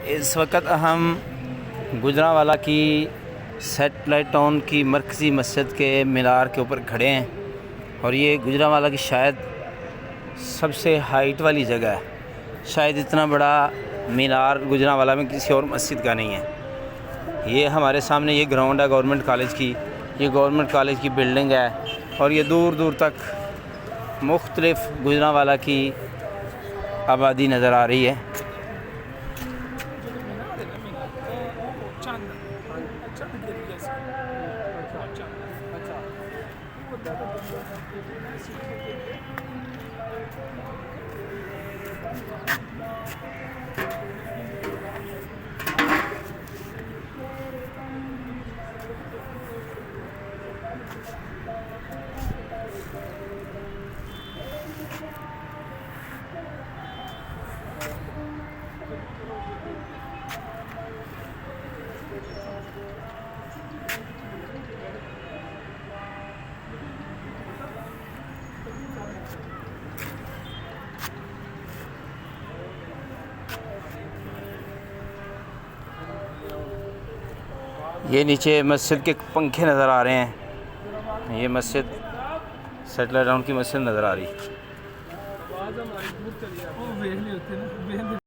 इस वक्त हम गुजरांवाला की सैटेलाइट टाउन की मरकज़ी मस्जिद के मीनार के ऊपर खड़े हैं और ये गुजरांवाला की शायद सबसे हाइट वाली जगह है। शायद इतना बड़ा मीनार गुजरांवाला में किसी और मस्जिद का नहीं है। ये हमारे सामने ये ग्राउंड है गवर्नमेंट कॉलेज की। ये गवर्नमेंट कॉलेज की बिल्डिंग है और ये दूर दूर तक मुख्तलिफ़ गुजरांवाला की आबादी नज़र आ रही है। ये नीचे मस्जिद के पंखे नज़र आ रहे हैं। ये मस्जिद सैटेलाइट टाउन की मस्जिद नज़र आ रही है।